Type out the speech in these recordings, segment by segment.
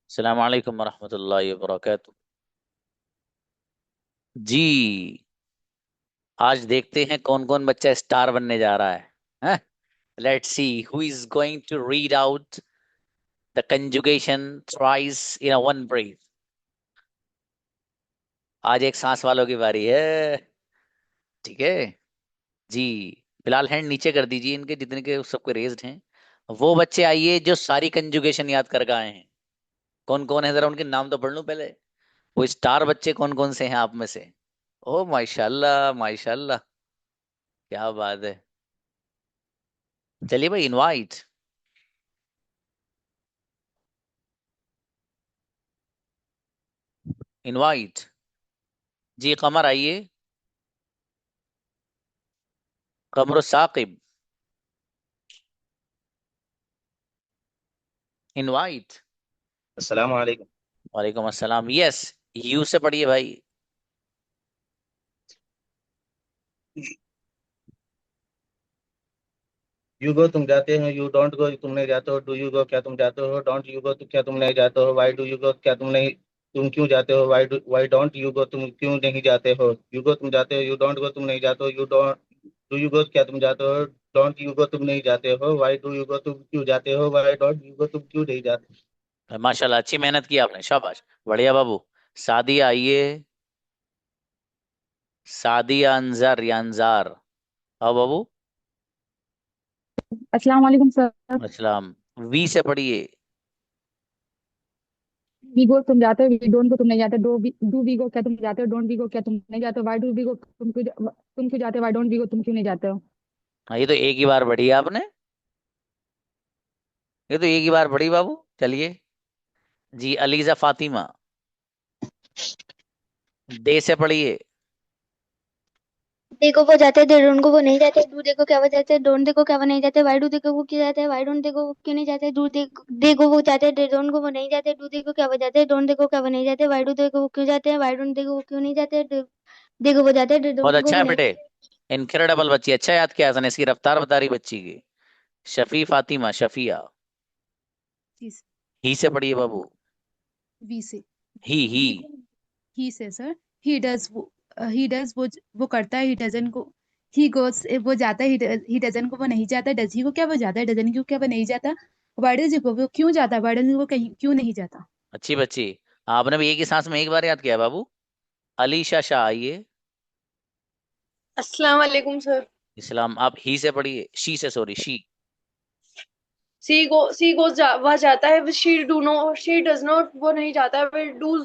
अस्सलाम वालेकुम वरहमतुल्लाहि वबरकातुह। जी, आज देखते हैं कौन कौन बच्चा स्टार बनने जा रहा है। Let's see who is going to read out the conjugation thrice in a one breath. आज एक सांस वालों की बारी है। ठीक है जी। फिलहाल हैंड नीचे कर दीजिए इनके जितने के सबके रेज्ड हैं। वो बच्चे आइए जो सारी कंजुगेशन याद कर आए हैं। कौन कौन है जरा उनके नाम तो पढ़ लूं पहले। वो स्टार बच्चे कौन कौन से हैं आप में से। ओ माशाल्लाह माशाल्लाह, क्या बात है। चलिए भाई, इनवाइट। इनवाइट। जी कमर आइए। कमर साकिब। इनवाइट। अस्सलाम वालेकुम। वालेकुम अस्सलाम। यस, यू से पढ़िए भाई। यू गो तुम जाते हो, यू डोंट गो तुम नहीं जाते हो, डू यू गो क्या तुम जाते हो, डोंट यू गो तो क्या तुम नहीं जाते हो, वाई डू यू गो क्या तुम नहीं तुम क्यों जाते हो, वाई डोंट यू गो तुम क्यों नहीं जाते हो, यू गो तुम जाते हो, यू डोंट गो तुम नहीं जाते हो, you don't do you go क्या तुम जाते हो, डोंट यू गो तुम नहीं जाते हो, वाई डू यू गो तुम क्यों जाते हो, वाई डोंट यू गो तुम क्यों नहीं जाते। माशाल्लाह, अच्छी मेहनत की आपने, शाबाश। बढ़िया बाबू। सादिया आइए। सादिया अंजार या अंजार। आओ बाबू। अस्सलाम वालेकुम सर। अस्सलाम। वी से पढ़िए। वी गो तुम जाते हो, वी डोंट गो तुम नहीं जाते, डू वी गो क्या तुम जाते हो, डोंट वी गो क्या तुम नहीं जाते हो, वाई डू वी गो तुम क्यों जाते हो, वाई डोंट वी गो तुम क्यों नहीं जाते हो। हाँ, ये तो एक ही बार पढ़ी है आपने। ये तो एक ही बार पढ़ी बाबू। चलिए जी, अलीजा फातिमा। दे से पढ़िए। देखो वो जाते हैं, डोंट को वो नहीं जाते, डू देखो क्या वो जाते हैं, डोंट देखो क्या वो नहीं जाते, वाई डू देखो वो क्यों जाते हैं, वाई डोंट देखो वो क्यों नहीं जाते, डू देखो वो जाते हैं, डोंट को वो नहीं जाते, डू देखो क्या वो जाते हैं, डोंट देखो क्या वो नहीं जाते, वाई डू देखो वो क्यों जाते हैं, वाई डोंट देखो वो क्यों नहीं जाते, देखो वो जाते हैं, बहुत डोंट देखो अच्छा वो है नहीं। बेटे। इनक्रेडिबल बच्ची, अच्छा याद किया इसने, इसकी रफ्तार बता रही बच्ची की। शफी फातिमा, शफिया। जी ही से पढ़िए बाबू। वी से। ही। ही से सर। ही डज वो, ही डज वो करता है, ही डजन को ही गोस वो जाता है, ही डजन को वो नहीं जाता, डज ही को क्या वो जाता है, डजन को क्या वो नहीं जाता, वाइडन जी को वो क्यों जाता है, वाइडन को कहीं क्यों नहीं जाता। अच्छी बच्ची। आपने भी एक ही सांस में एक बार याद किया बाबू। अलीशा शाह आइए। अस्सलाम वालेकुम सर। इस्लाम। आप ही से पढ़िए, शी से, सॉरी शी। सी गोज वह जाता है, she do no she does not वो नहीं जाता है, do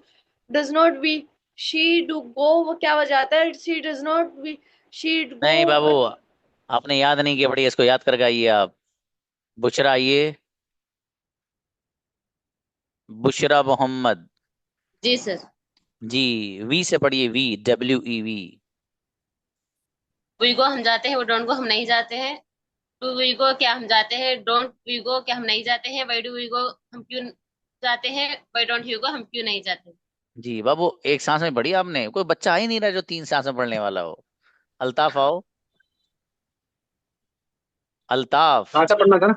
does not we she do go वो क्या वह जाता है, she does not we she go. नहीं बाबू, आपने याद नहीं किया, बढ़िया इसको याद करके आइए आप। बुशरा आइए। बुशरा मोहम्मद। जी सर। जी। वी से पढ़िए, वी, WEV। वी गो हम जाते हैं, वो डोंट गो हम नहीं जाते हैं, डू वी गो क्या हम जाते हैं, डोंट वी गो क्या हम नहीं जाते हैं, वाई डू वी गो हम क्यों जाते हैं, वाई डोंट यू गो हम क्यों नहीं जाते। जी बाबू, एक सांस में पढ़ी आपने, कोई बच्चा आ ही नहीं रहा जो 3 सांस में पढ़ने वाला हो। अल्ताफ आओ। अल्ताफ। कहाँ से पढ़ना था?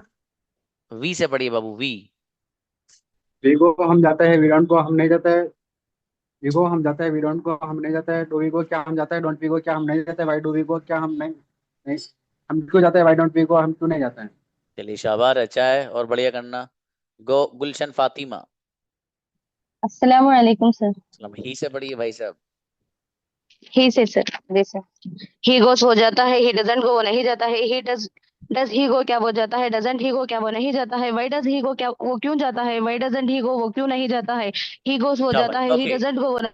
वी से पढ़िए बाबू, वी। वीगो को हम जाता है, वीरान को हम नहीं जाता है। वीगो हम जाता है, वीरान को हम नहीं जाता है, डू वीगो क्या हम जाता है, डोंट वीगो क्या हम नहीं जाता है, वाई डू वीगो क्या हम नहीं हम क्यों जाता है, वाई डोंट वीगो हम क्यों नहीं जाता है। चलिए शाबाश, अच्छा है और बढ़िया करना। गो गुलशन फातिमा। अस्सलाम वालेकुम सर। सलाम। ही से पढ़िए भाई साहब। ही से सर। जैसे ही गोस हो जाता है, ही डजंट गो वो नहीं जाता है, ही डज ही गो क्या वो जाता है, डजंट ही गो क्या वो नहीं जाता है, वाई डज ही गो क्या वो क्यों जाता है, वाई डजंट ही गो वो क्यों नहीं जाता है, ही गोस हो शाबाश, जाता है, ही ओके। डजंट गो वो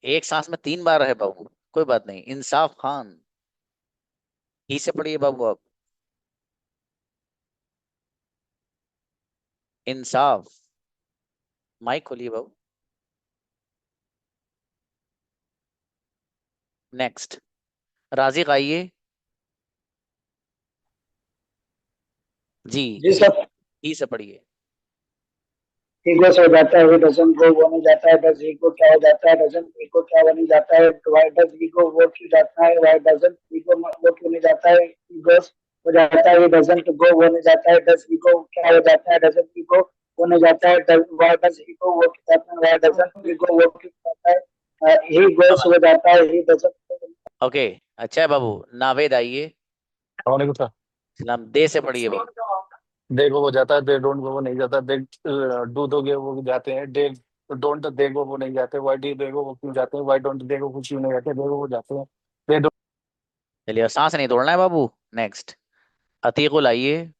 एक सांस में 3 बार है बाबू, कोई बात नहीं। इंसाफ खान। ही से पढ़िए बाबू आप। इंसाफ। माइक खोलिए बाबू। नेक्स्ट। राजिक आइए। जी। जी सर। ही से पढ़िए। ईगो से हो जाता है, डजन गो वो नहीं जाता है, डज ईगो क्या हो जाता है, डजन ईगो क्या वो नहीं जाता है, वाई डज ईगो वो क्यों जाता है, वाई डजन ईगो वो क्यों नहीं जाता है, ईगो हो जाता है, डजन गो वो नहीं जाता है, डज ईगो क्या हो जाता है, डजन ईगो वो नहीं जाता है, वाई डज ही गो वो क्यों जाता है, वाई डजंट ही गो वो क्यों जाता है, ही गोस हो जाता है, ही डजंट। ओके, अच्छा है बाबू। नावेद आइए। वालेकुम सर। सलाम। दे से पढ़िए बाबू। देखो वो जाता है, दे डोंट गो वो नहीं जाता, दे डू दोगे वो जाते हैं, दे डोंट देखो वो नहीं जाते, वाई डी देखो वो क्यों जाते हैं, वाई डोंट देखो वो क्यों नहीं जाते, देखो वो जाते हैं, दे डोंट। चलिए, सांस नहीं तोड़ना है बाबू। नेक्स्ट, अतीकुल आइए।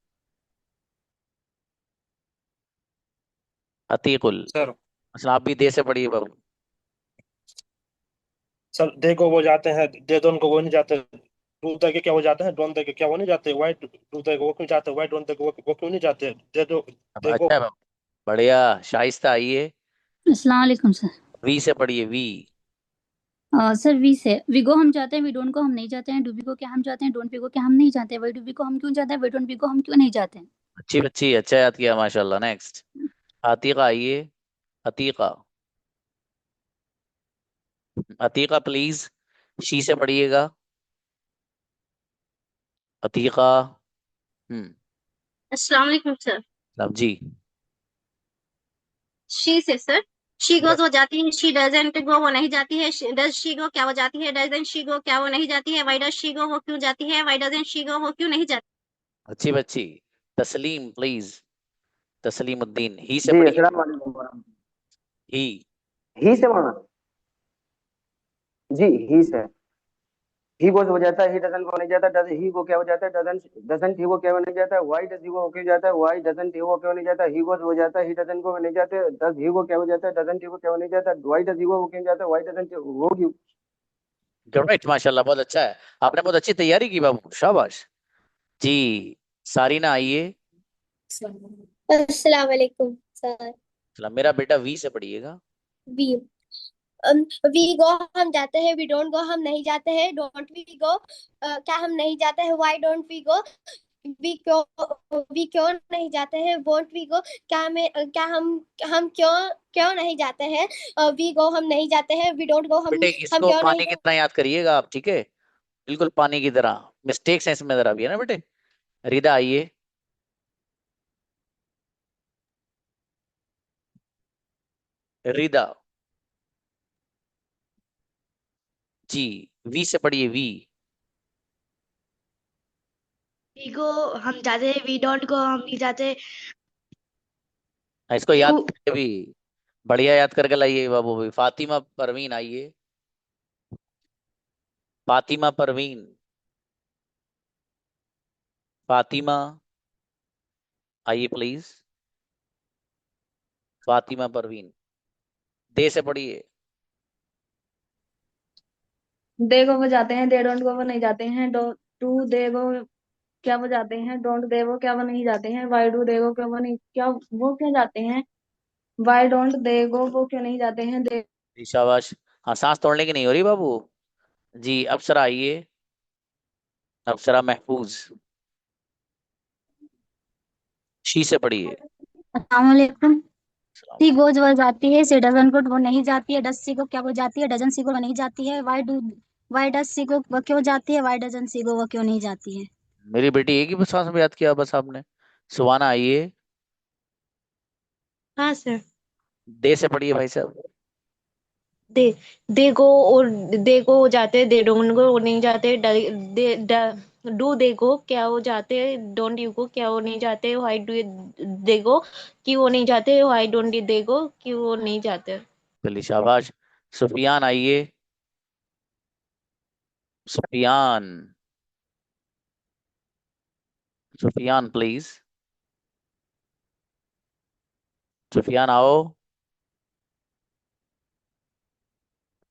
अतीकुल। सर अच्छा, आप भी दे से पढ़िए बाबू। सर देखो वो जाते हैं, दे डोंट को वो नहीं जाते, डू दे के क्या वो जाते हैं, डोंट दे के क्या वो नहीं जाते, वाई डू दे को वो क्यों जाते, वाई डोंट दे को वो क्यों नहीं जाते, दे दो अब देखो। अच्छा है बाबू, बढ़िया। शाइस्ता आइए। अस्सलाम वालेकुम सर। वी से पढ़िए, वी। सर वी से वीगो हम जाते हैं, वी डोंट को हम नहीं जाते हैं, डू वी को क्या हम जाते हैं, डोंट वी को क्या हम नहीं जाते हैं, वाई डू वी को हम क्यों जाते हैं, वाई डोंट वी को हम क्यों नहीं जाते हैं। अच्छी बच्ची, अच्छा याद किया माशाल्लाह। नेक्स्ट, अतीका आइए। अतीका। अतीका प्लीज, शी से पढ़िएगा। अतीका। हम्म। अस्सलाम वालेकुम सर। साहब जी। शी से सर, शी गोज वो जाती है, शी डजंट गो वो नहीं जाती है, डज शी गो क्या वो जाती है, डजंट शी गो क्या वो नहीं जाती है, वाई डज शी गो वो क्यों जाती है, वाई डजंट शी गो वो क्यों नहीं जाती। अच्छी बच्ची। तस्लीम प्लीज। तस्लीमुद्दीन, ही से जी पढ़िए। अस्सलाम वालेकुम वरहमतुल्लाह। ही। ही से माना, जी ही से, ही गोज हो जाता है, ही डजंट को नहीं जाता, डज ही को क्या हो जाता है, डजंट डजंट ही को क्या हो नहीं जाता है, व्हाई डज ही को क्यों जाता है, व्हाई डजंट ही को क्यों नहीं जाता, ही गोज हो जाता है, ही डजंट को नहीं जाते, डज ही को क्या हो जाता है, डजंट ही को क्या हो नहीं जाता, व्हाई डज ही को क्यों जाता है, व्हाई डजंट वो क्यों। करेक्ट, माशाल्लाह, बहुत अच्छा है। आपने बहुत अच्छी तैयारी की बाबू, शाबाश जी। सारीना आइए। अस्सलाम वालेकुम सर। सलाम। मेरा बेटा वी से पढ़िएगा। वी वी गो हम जाते हैं, वी डोंट गो हम नहीं जाते हैं, डोंट वी गो क्या हम नहीं जाते हैं, why don't we go we क्यों नहीं जाते हैं, वोंट वी गो क्या हम क्यों क्यों नहीं जाते हैं, वी गो हम नहीं जाते हैं, वी डोंट गो बेटे, हम इसको क्यों पानी नहीं की तरह याद करिएगा आप, ठीक है? बिल्कुल पानी की तरह। मिस्टेक्स हैं इसमें जरा भी, है ना बेटे? रिदा आइए। रिदा जी। वी से पढ़िए, वी। वी गो हम जाते हैं, वी डोंट गो हम नहीं जाते, इसको याद डू करके भी बढ़िया याद करके लाइए बाबू भी। फातिमा परवीन आइए। फातिमा परवीन। फातिमा आइए प्लीज। फातिमा परवीन, दे से पढ़िए। दे गो वो जाते हैं, दे डोंट गो वो नहीं जाते हैं, डो टू दे गो क्या वो जाते हैं, डोंट दे वो क्या वो नहीं जाते हैं, वाई डू दे गो क्या वो नहीं क्या वो क्यों जाते हैं, वाई डोंट दे गो वो क्यों नहीं जाते हैं, दे। जी शाबाश। हाँ, सांस तोड़ने की नहीं हो रही बाबू जी। अप्सरा आइए। अप्सरा महफूज, शी से पढ़िए। अस्सलाम वालेकुम। सी गोज वो जाती है, सी डजन को वो नहीं जाती है, डज सी को क्या वो जाती है, डजन सी को वो नहीं जाती है, वाई डज सी को वो क्यों जाती है, वाई डजन सी को वो क्यों नहीं जाती है। मेरी बेटी एक ही बस सांस में याद किया बस आपने। सुवाना आइए। हाँ सर। दे से पढ़िए भाई साहब। दे दे गो और दे गो हो जाते हैं, दे डोंट गो वो नहीं जाते, डू दे गो क्या वो जाते, डोंट यू गो क्या वो नहीं जाते, व्हाई डू दे गो कि वो नहीं जाते, व्हाई डोंट दे गो कि वो नहीं जाते। चलिए शाबाश। सुफियान आइए। सुफियान। सुफियान प्लीज। सुफियान आओ।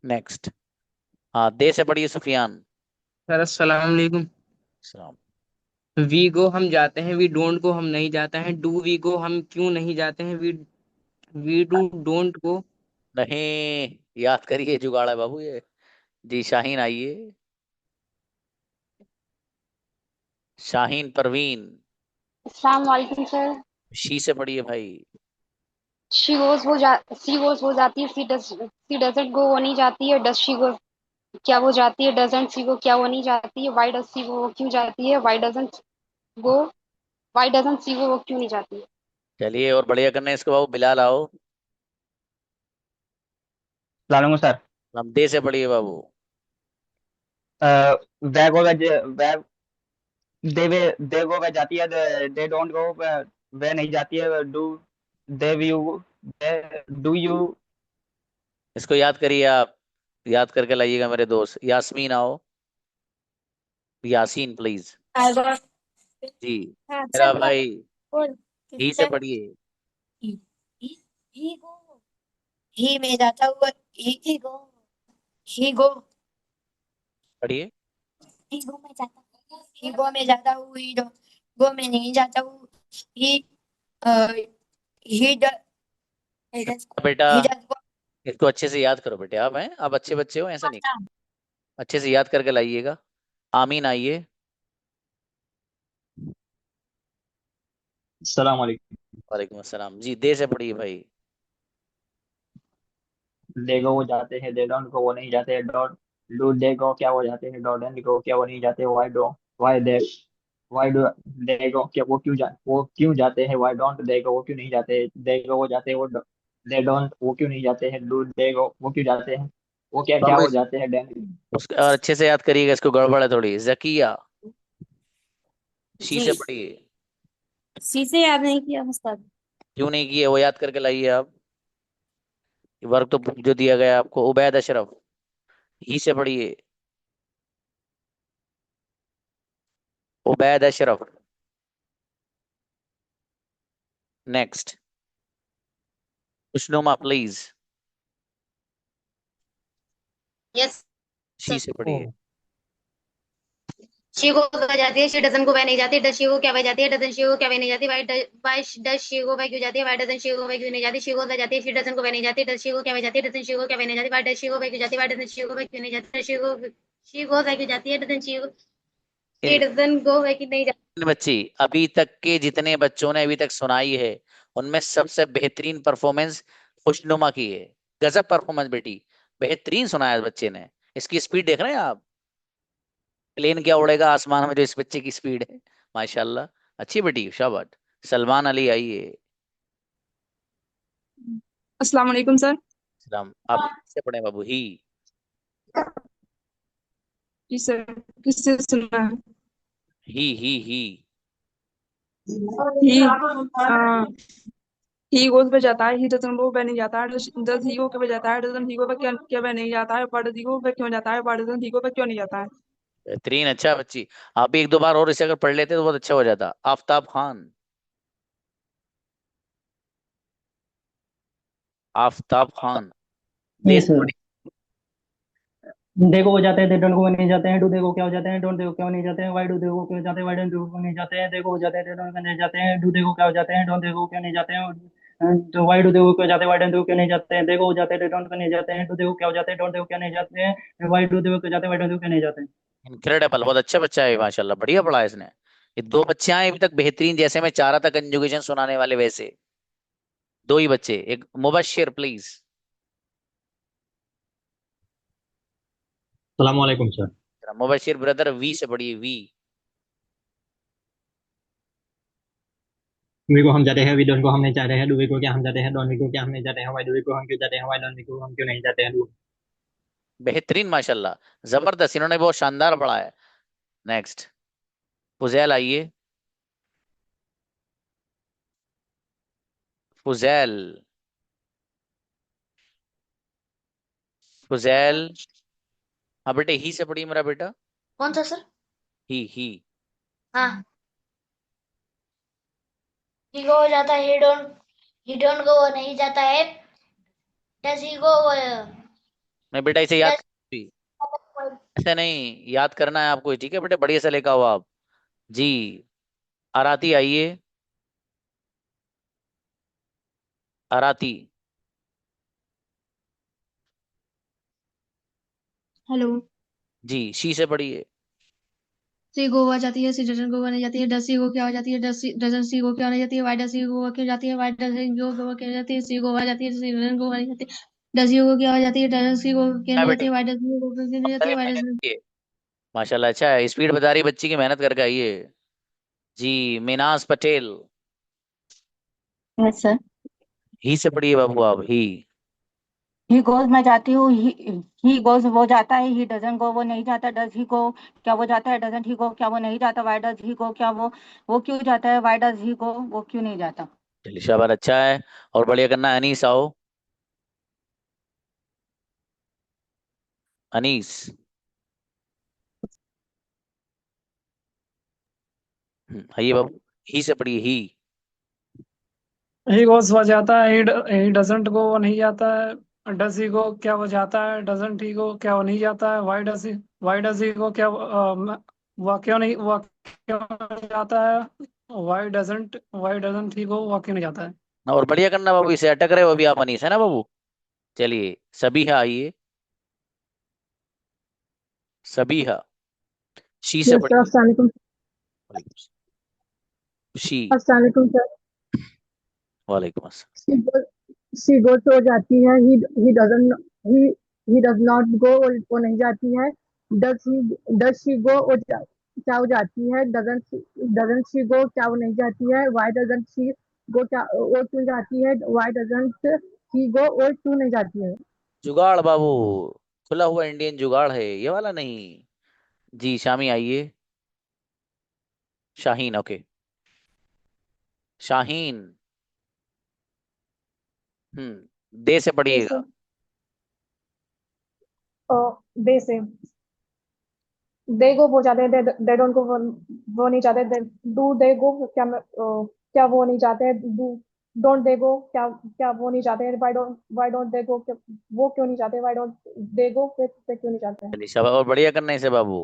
नेक्स्ट। हाँ, दे से पढ़िए सुफियान। सर अस्सलाम वालेकुम। सलाम। वी गो हम जाते हैं, वी डोंट गो हम नहीं जाते हैं, डू वी गो हम क्यों नहीं जाते हैं, वी डू डोंट गो। नहीं, याद करिए, जुगाड़ है बाबू ये। जी, शाहीन आइए। शाहीन परवीन, अस्सलाम वालेकुम सर। शी से पढ़िए भाई। सी गोज वो जाती है, सी डजंट गो वो नहीं जाती है, डज शी गो क्या वो जाती है, डजंट सी गो क्या वो नहीं जाती है, वाई डज सी गो वो क्यों जाती है, why doesn't go why doesn't see go वो क्यों नहीं जाती है। चलिए और बढ़िया करना है इसको बाबू। बिलाल आओ। लालूंगा सर। हम दे से पढ़िए बाबू। वह गो वह दे वे दे गो वह जाती है, दे डोंट गो वह नहीं जाती है, do they you do you. इसको याद करिए आप। याद करके लाइएगा मेरे दोस्त। यास्मीन आओ। यासीन प्लीज। जी। हाँ मेरा सर भाई। बोल ही से सर। पढ़िए। ही ही गो ही में जाता हुआ ही गो ही गो पढ़िए। ही गो में जाता ही गो में जाता हूँ ही गो में नहीं जाता हूँ ही ही बेटा ही डज गो। इसको अच्छे से याद करो बेटे। आप हैं, आप अच्छे बच्चे हो, ऐसा नहीं। अच्छे से याद करके लाइएगा। आमीन आइए। सलाम वालेकुम। वालेकुम अस्सलाम जी। दे से पढ़िए भाई। दे गो वो जाते हैं, दे डोंट गो वो नहीं जाते, डोंट डू दे गो क्या वो जाते हैं, डोंट गो क्या वो नहीं जाते, वाई डू दे गो क्या वो क्यों जाते हैं, वाई डोंट दे गो वो क्यों नहीं जाते, दे गो वो जाते हैं, वो दे डोंट वो क्यों नहीं जाते हैं, डू दे गो वो क्यों जाते हैं, वो क्या क्या बाबू वो जाते हैं, उसको और अच्छे से याद करिएगा। इसको गड़बड़ है थोड़ी। जकिया। शी जी से पढ़िए। सी से याद नहीं किया उस्ताद। क्यों नहीं किए, वो याद करके लाइए आप। वर्क तो जो दिया गया है आपको। उबैद अशरफ। ही से पढ़िए। उबैद अशरफ। नेक्स्ट। खुशनुमा प्लीज। यस शी से पढ़िए। शी को वह जाती है, शी डजन को वह नहीं जाती, डज शी को क्या वह जाती है, डजन शी को क्या वह नहीं जाती, वाई डज शी को वह क्यों जाती है, वाई डजन शी को वह क्यों नहीं जाती, शी को वह जाती है, शी डजन को वह नहीं जाती, डज शी को क्या वह जाती है, डजन शी को क्या वह नहीं जाती, वाई डज शी को वह क्यों जाती है, वाई डजन शी को वह क्यों नहीं जाती, शी को वह क्यों जाती है, डजन शी डजन को वह क्यों नहीं जाती। बच्ची अभी तक के जितने बच्चों ने अभी तक सुनाई है उनमें सबसे बेहतरीन परफॉर्मेंस खुशनुमा की है। गजब परफॉर्मेंस बेटी। बेहतरीन सुनाया इस बच्चे ने। इसकी स्पीड देख रहे हैं आप। प्लेन क्या उड़ेगा आसमान में जो इस बच्चे की स्पीड है। माशाल्लाह। अच्छी बेटी, शाबाश। सलमान अली आइए। अस्सलाम वालेकुम सर। सलाम। आप से पढ़े बाबू। ही। जी सर। किससे सुना है? ही। ही ही गोज पे जाता है, ही डजन गो पे नहीं जाता है, डज ही गो पे जाता है, डजन ही गो पे क्या क्या पे नहीं जाता है, व्हाट डज ही गो पे क्यों जाता है, व्हाट डजन ही गो पे क्यों नहीं जाता है। बेहतरीन। अच्छा बच्ची। आप भी एक दो बार और इसे अगर पढ़ लेते तो बहुत अच्छा हो जाता। आफ्ताब खान। आफ्ताब खान। दे यस से सर। पढ़िए। देखो वो जाते हैं, दे डोंट गो नहीं जाते हैं, डू देखो क्या हो जाते हैं, डोंट देखो क्या नहीं जाते हैं, वाई डू देखो क्यों जाते हैं, वाई डोंट देखो नहीं जाते हैं, देखो हो जाते हैं, दे डोंट नहीं जाते हैं, डू देखो क्या हो जाते हैं, डोंट देखो क्यों नहीं जाते हैं, तो वाई डू देखो क्यों जाते हैं, वाई डोंट देखो क्यों नहीं जाते हैं, देखो हो जाते हैं, दे डोंट नहीं जाते हैं, डू देखो क्या हो जाते हैं, डोंट देखो क्या नहीं जाते हैं, वाई डू देखो क्यों जाते हैं, वाई डोंट देखो क्यों नहीं जाते हैं। इनक्रेडिबल। बहुत अच्छा बच्चा है माशाल्लाह। बढ़िया पढ़ा है इसने। ये दो बच्चे हैं अभी तक बेहतरीन। जैसे मैं चाह रहा था कंजुगेशन सुनाने वाले वैसे दो ही बच्चे। एक मुबशिर प्लीज। सलाम वालेकुम सर। मुबशिर ब्रदर। वी से पढ़िए। वी। वी को हम जाते हैं, वी डोंट को हम नहीं जाते हैं, डू वी को क्या हम जाते हैं, डोंट वी को क्या हम नहीं जाते हैं, वाई डू वी को हम क्यों जाते हैं, वाई डोंट वी को हम क्यों नहीं जाते हैं। बेहतरीन माशाल्लाह। जबरदस्त। इन्होंने बहुत शानदार पढ़ा है। नेक्स्ट। फुजैल आइए। फुजैल। फुजैल। हाँ बेटे। ही से पढ़िए मेरा बेटा। कौन सा सर? ही। हाँ ही गो हो जाता है, ही डोंट गो वो नहीं जाता है, डज ही गो मैं बेटा इसे याद डज कर। ऐसे नहीं याद करना है आपको, ठीक है बेटे। बढ़िया से लेकर आओ आप। जी। आराती आइए। आराती। हेलो। जी। शी से पढ़िए। सी गोवा जाती है, सी डजन गोवा नहीं जाती है, डज सी गो क्या हो जाती है, डजन सी गो क्या नहीं जाती है, वाई डज सी गोवा क्यों जाती है, वाई डजन गो गोवा क्यों जाती है, सी गोवा जाती है, सी डजन गोवा नहीं जाती, डज सी गो क्या हो जाती है, डजन सी गो क्यों क्या नहीं बेटे। जाती है, वाई डज सी गो क्यों नहीं बहुत जाती है, सारी वाई मेहनत डज। की है। माशाल्लाह। अच्छा है। स्पीड बता रही बच्ची की। मेहनत करके आई है। जी। मिनाज पटेल। Yes sir. ही से पढ़िए बाबू आप, ही गोज मैं जाती हूँ, ही गोज वो जाता है, ही डजन गो वो नहीं जाता, डज ही गो क्या वो जाता है, डजंट ही गो क्या वो नहीं जाता, वाई डज ही गो क्या वो क्यों जाता है, वाई डज ही गो वो क्यों नहीं जाता। चलिए शाबाश, अच्छा है। और बढ़िया करना है। अनीस आओ, अनीस। आइए बाबू, ही से पढ़िए, ही। ही गोस वो जाता है, ही डजंट गो वो नहीं जाता है, डज ही गो क्या वो जाता है, डजंट ही गो क्या वो नहीं जाता है, वाई डज ही गो क्या वो क्यों नहीं वो क्यों जाता है, वाई डजंट ही गो वो क्यों नहीं जाता है। और बढ़िया करना बाबू, इसे अटक रहे हो अभी आप, अनीस है ना बाबू। चलिए सबिहा आइए, सबिहा। शी से यस सर, पढ़िए। अस्सलाम वालेकुम। शी। अस्सलाम वालेकुम सर। वालेकुम अस्सलाम। शी गो तो जाती है, he doesn't he he does not go, वो नहीं जाती है। डज शी गो क्या वो जाती है, डजन शी गो क्या वो नहीं जाती है, वाई डजन शी गो क्या वो क्यों जाती है, वाई डजंट शी गो और क्यों नहीं जाती है। जुगाड़ बाबू, खुला हुआ इंडियन जुगाड़ है ये वाला, नहीं। जी शामी आइए, शाहीन, ओके। शाहीन। दे से यस पढ़िएगा। सर। दे से दे गो वो जाते हैं, दे डोंट गो वो नहीं जाते, डू दे गो क्या वो नहीं जाते हैं, डोंट दे गो क्या वो नहीं जाते हैं, वाई डोंट दे गो वो क्यों नहीं जाते, वाई डोंट दे गो फिर क्यों नहीं जाते हैं। चलिए शाबाश, और बढ़िया करना है इसे बाबू।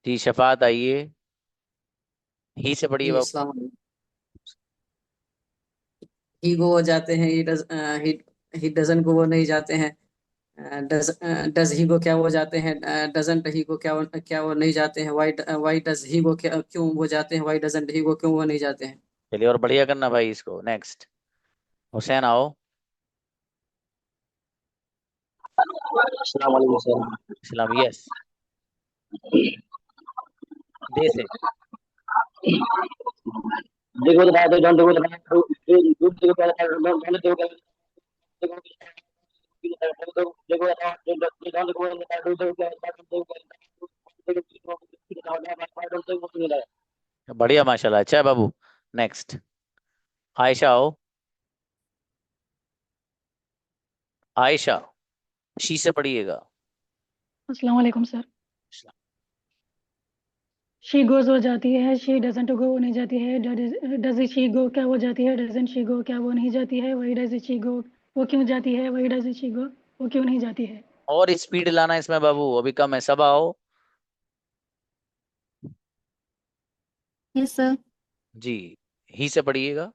जी शफात आइए, ही से पढ़िए जी बाबू। अस्सलाम वालेकुम। ही गो हो जाते हैं, ही डजन को वो नहीं जाते हैं, डज ही गो क्या वो जाते हैं, डजंट ही गो क्या वो नहीं जाते हैं, वाई डज ही गो क्या क्यों वो जाते हैं, वाई डजंट ही गो क्यों वो नहीं जाते हैं। चलिए और बढ़िया करना भाई इसको। नेक्स्ट, हुसैन आओ। अस्सलाम वालेकुम सर। इस्लाम, यस। दे से। देखो तो बात है, डोंट देखो तो बात है, दूध देखो पहले पहले देखो देखो देखो देखो देखो। बढ़िया माशाल्लाह, अच्छा है बाबू। नेक्स्ट, आयशा आओ, आयशा। शी से पढ़िएगा। अस्सलाम वालेकुम सर। शी गोज हो जाती है, शी डजंट गो नहीं जाती है, डज शी गो क्या वो जाती है, डजंट शी गो क्या वो नहीं जाती है, वही डज शी गो वो क्यों जाती है, वही डज शी गो वो क्यों नहीं जाती है। और स्पीड लाना इसमें बाबू, अभी कम है। सब आओ। Yes sir. जी, ही से पढ़िएगा।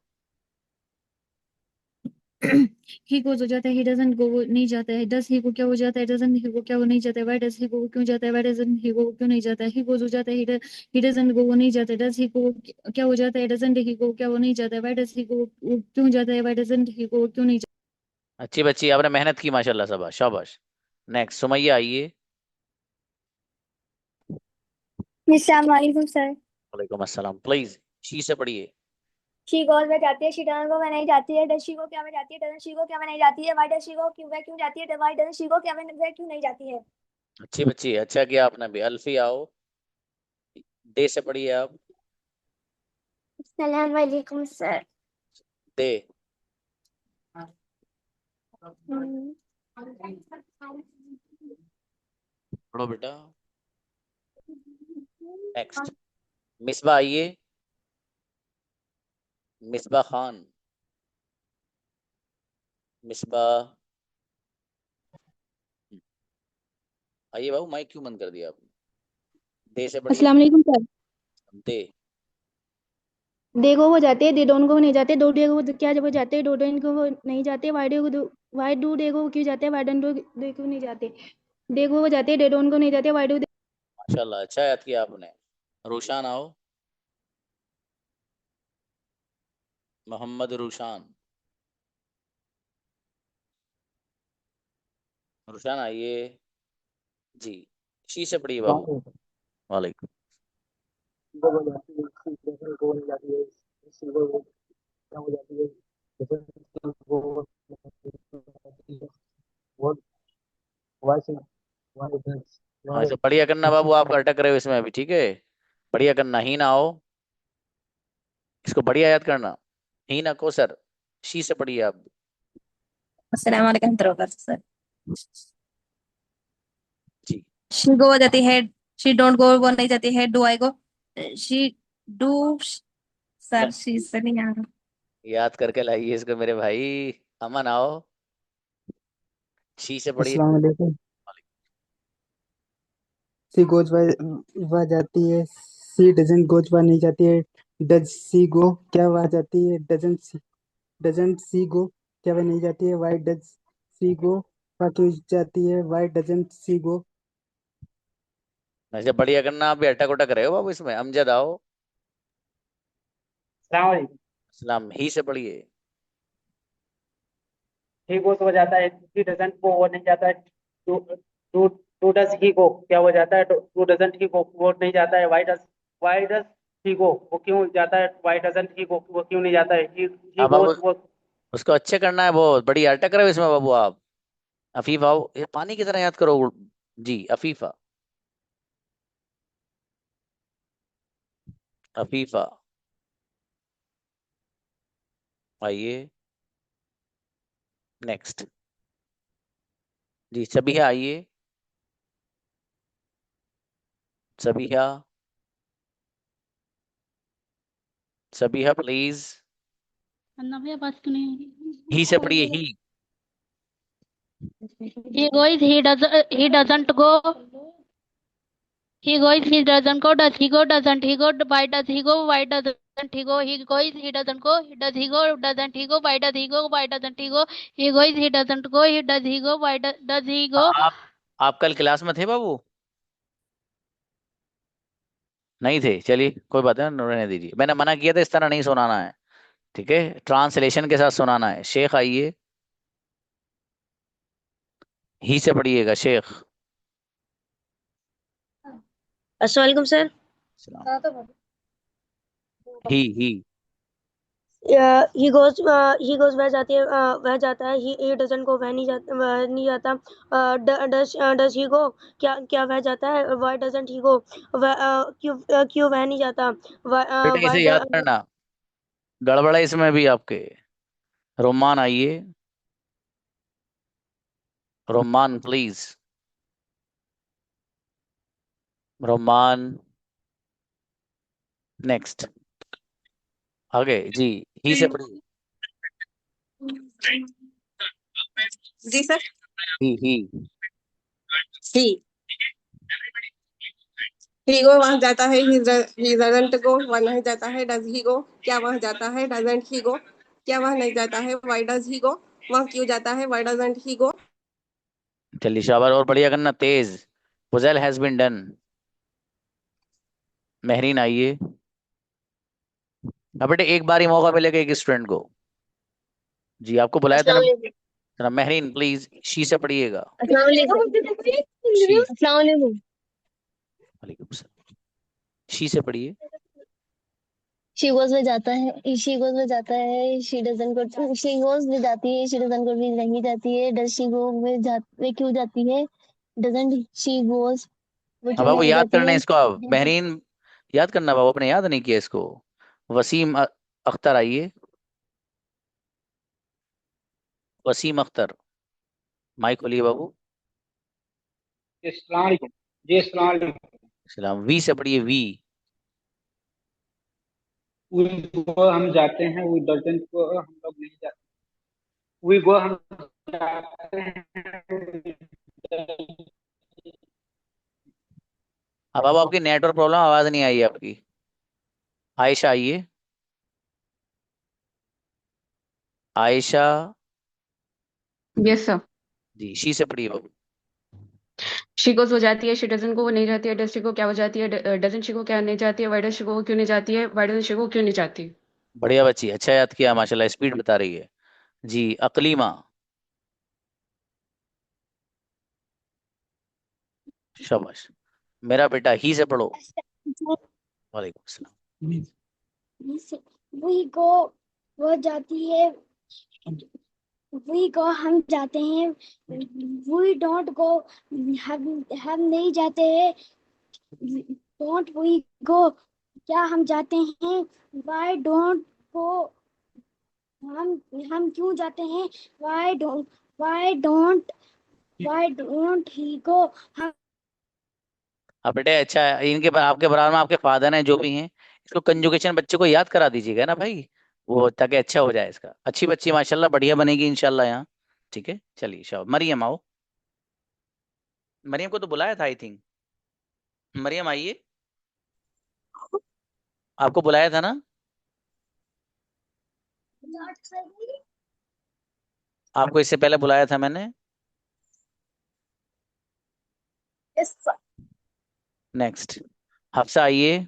ही गोज हो जाता है, ही डजंट गो वो नहीं जाता है, डज ही गो क्या हो जाता है, डजंट ही गो क्या वो नहीं जाता है, वाई डज ही गो वो क्यों जाता है, वाई डजंट ही गो वो क्यों नहीं जाता है, ही गोज हो जाता है, ही डजंट गो वो नहीं जाता है, डज ही गो क्या हो जाता है, डजंट ही गो क्या वो नहीं जाता है, वाई डज ही गो वो क्यों जाता है, वाई डजंट ही गो वो क्यों नहीं अच्छी बच्ची, आपने मेहनत की माशाल्लाह, शाबाश शाबाश। नेक्स्ट, सुमैया आइए। अस्सलाम वालेकुम सर। वालेकुम अस्सलाम, प्लीज। शी से पढ़िए। शी गोज में जाती है, शी डजन को में नहीं जाती है, डज शी को क्या में जाती है, डजन शी को क्या में नहीं जाती है, वाई डज शी को क्यों वह क्यों जाती है, वाई डजन शी को क्या में वह क्यों नहीं जाती है। अच्छी बच्ची, अच्छा किया आपने भी। अल्फी आओ, दे से पढ़िए आप। अस्सलाम वालेकुम सर। दे। पढ़ो बेटा। नेक्स्ट, मिसबा आइए, मिसबा खान। मिसबा आइए बाबू, माइक क्यों बंद कर दिया आपने। दे से पढ़िए। अस्सलाम वालेकुम सर। दे। देखो वो जाते हैं, दे डोंट गो नहीं जाते, डो डे गो क्या जब वो जाते हैं, डो डोंट गो वो नहीं जाते, वाई डू डे गो क्यों जाते हैं, वाई डोंट डे क्यों नहीं जाते, डे गो वो जाते हैं, डे डोंट गो नहीं जाते, वाई डू माशाल्लाह, अच्छा याद किया आपने। रूशान आओ, मोहम्मद रूशान। रूशान आइए। जी, शी से पढ़िए बाबू। वालेकुम। गो हो जाती है, सी डजंट गो नहीं जाती है, सी गो क्या हो जाती है, हाँ, तो बढ़िया करना बाबू, आप अटक रहे हो इसमें अभी, ठीक है। बढ़िया करना, ही ना हो, इसको बढ़िया याद करना। ही ना को सर, शी से पढ़िए आप। अस्सलाम वालेकुम तरवकर सर। जी, शी गो हो जाती है, शी डोंट गो वो नहीं जाती है, do I go, she do, sir she से नहीं आ रहा। याद करके लाइए इसको मेरे भाई। अमन आओ, शी से पढ़िए। अस्सलाम वालेकुम। सी गोज वह जाती है, सी डजंट गोज वह नहीं जाती है, डज सी गो क्या वह जाती है, डजंट सी गो क्या वह नहीं जाती है, वाई डज सी गो वह क्यों जाती है, वाई डजंट सी गो। ऐसे बढ़िया करना, आप भी अटक उटक रहे हो बाबू इसमें। अमजद आओ। अस्सलाम वालेकुम। सलाम, ही से पढ़िए। ही गो तो हो जाता है, ही डजंट गो वो नहीं जाता है, to to to does he go क्या हो जाता है, टू डजंट ही गो वो नहीं जाता है, वाई डज ही गो वो क्यों जाता है, वाई डजंट ही गो वो क्यों नहीं जाता है, ही अब बाबू गोज वो। उसको अच्छे करना है, बहुत बढ़िया अटक रहे हो इसमें बाबू आप। अफीफा आओ, ये पानी की तरह याद करो। जी, अफीफा। अफीफा आइए। नेक्स्ट। जी, सबिहा आइए। सबिहा, सबिहा प्लीज। अन्ना भैया बात क्यों नहीं हो रही? ही से पढ़िए, ही। He goes, he doesn't go. He goes, he doesn't go. Does he go? Doesn't he go? Why does he go? Why doesn't he go? He goes, he doesn't go. Does he go? Doesn't he go? Why does he go? Why doesn't he go? He goes, he doesn't go. Does he go? Why does he go? आप कल class में थे बाबू? नहीं थे, चलिए कोई बात नहीं, रहने दीजिए। मैंने मना किया था इस तरह नहीं सुनाना है, ठीक है, ट्रांसलेशन के साथ सुनाना है। शेख आइए। ही से पढ़िएगा, शेख। अस्सलाम वालेकुम सर। ही ही गोज वह जाती है, वह जाता है, ही डजंट गो वह नहीं जाता, डज ही गो क्या वह जाता है, वाई डजंट ही गो वह क्यों वह नहीं जाता, बेटा इसे वाई याद करना, गड़बड़ है इसमें भी आपके। रोमान आइए। रोमान प्लीज। रोमान। नेक्स्ट। आगे जी, ही से पढ़िए। जी सर। ही ही गो वहां जाता है, ही डजंट गो वह नहीं जाता है, डज ही गो क्या वह जाता है, डजंट ही गो क्या वह नहीं जाता है, वाई डज ही गो वह क्यों जाता है, वाई डजंट ही गो। चलिए शाबाश, और बढ़िया करना, तेज। पुजल हैज बीन डन। महरीन आइए। अब बेटे एक बार ही मौका मिलेगा एक स्टूडेंट को। जी, आपको बुलाया था ना। अस्सलाम वालेकुम। जरा महरीन प्लीज, शी से पढ़िएगा। अस्सलाम वालेकुम। शी। अस्सलाम वालेकुम। वालेकुम सलाम। शी से पढ़िए। शी गोज में जाता है, शी गोज में जाता है, she doesn't go, she goes में जाती है, शी डजंट गो में नहीं जाती है, डज शी गो में क्यों जाती है, डजंट शी गोज वो अब क्यों बाबू नहीं याद जाती करना है। इसको, आप महरीन याद करना बाबू, अपने याद नहीं किया इसको। वसीम अख्तर आइए। वसीम अख्तर, माइक खोलिए बाबू। अस्सलाम वालेकुम। जी अस्सलाम वालेकुम। सलाम। वी से पढ़िए, वी। वी गो हम जाते हैं, वी डजंट को हम लोग नहीं जाते, वी गो हम जाते हैं। अब बाबू आपकी नेटवर्क प्रॉब्लम, आवाज नहीं आई है आपकी। आयशा आइए। आयशा। Yes sir. जी, शी से पढ़िए बाबू। शी गोज हो जाती है, शी डजन को वो नहीं जाती है, डज शी को क्या हो जाती है, डजन शी को क्या नहीं जाती है, वाई डज शी को वो क्यों नहीं जाती है, वाई डजन शी को क्यों नहीं जाती। बढ़िया बच्ची, अच्छा याद किया माशाल्लाह, स्पीड बता रही है। जी, अकलीमा। शाबाश। मेरा बेटा, ही से पढ़ो। वालेकुम सलाम। वी गो वो जाती है, वी गो हम जाते हैं, वी डोंट गो हम नहीं जाते हैं, डोंट वी गो क्या हम जाते हैं, वाई डोंट गो हम क्यों जाते हैं, वाई डोंट ही गो हम। अब बेटे अच्छा है, इनके आपके बराबर में आपके फादर हैं जो भी हैं, इसको कंजुगेशन बच्चे को याद करा दीजिएगा ना भाई, वो ताकि अच्छा हो जाए इसका। अच्छी बच्ची माशाल्लाह, बढ़िया बनेगी इंशाल्लाह यहाँ। ठीक है, चलिए शाबाश। मरियम आओ, मरियम को तो बुलाया था आई थिंक। मरियम आइए, आपको बुलाया था ना। आपको इससे पहले बुलाया था मैंने। नेक्स्ट, हफ्सा आइए,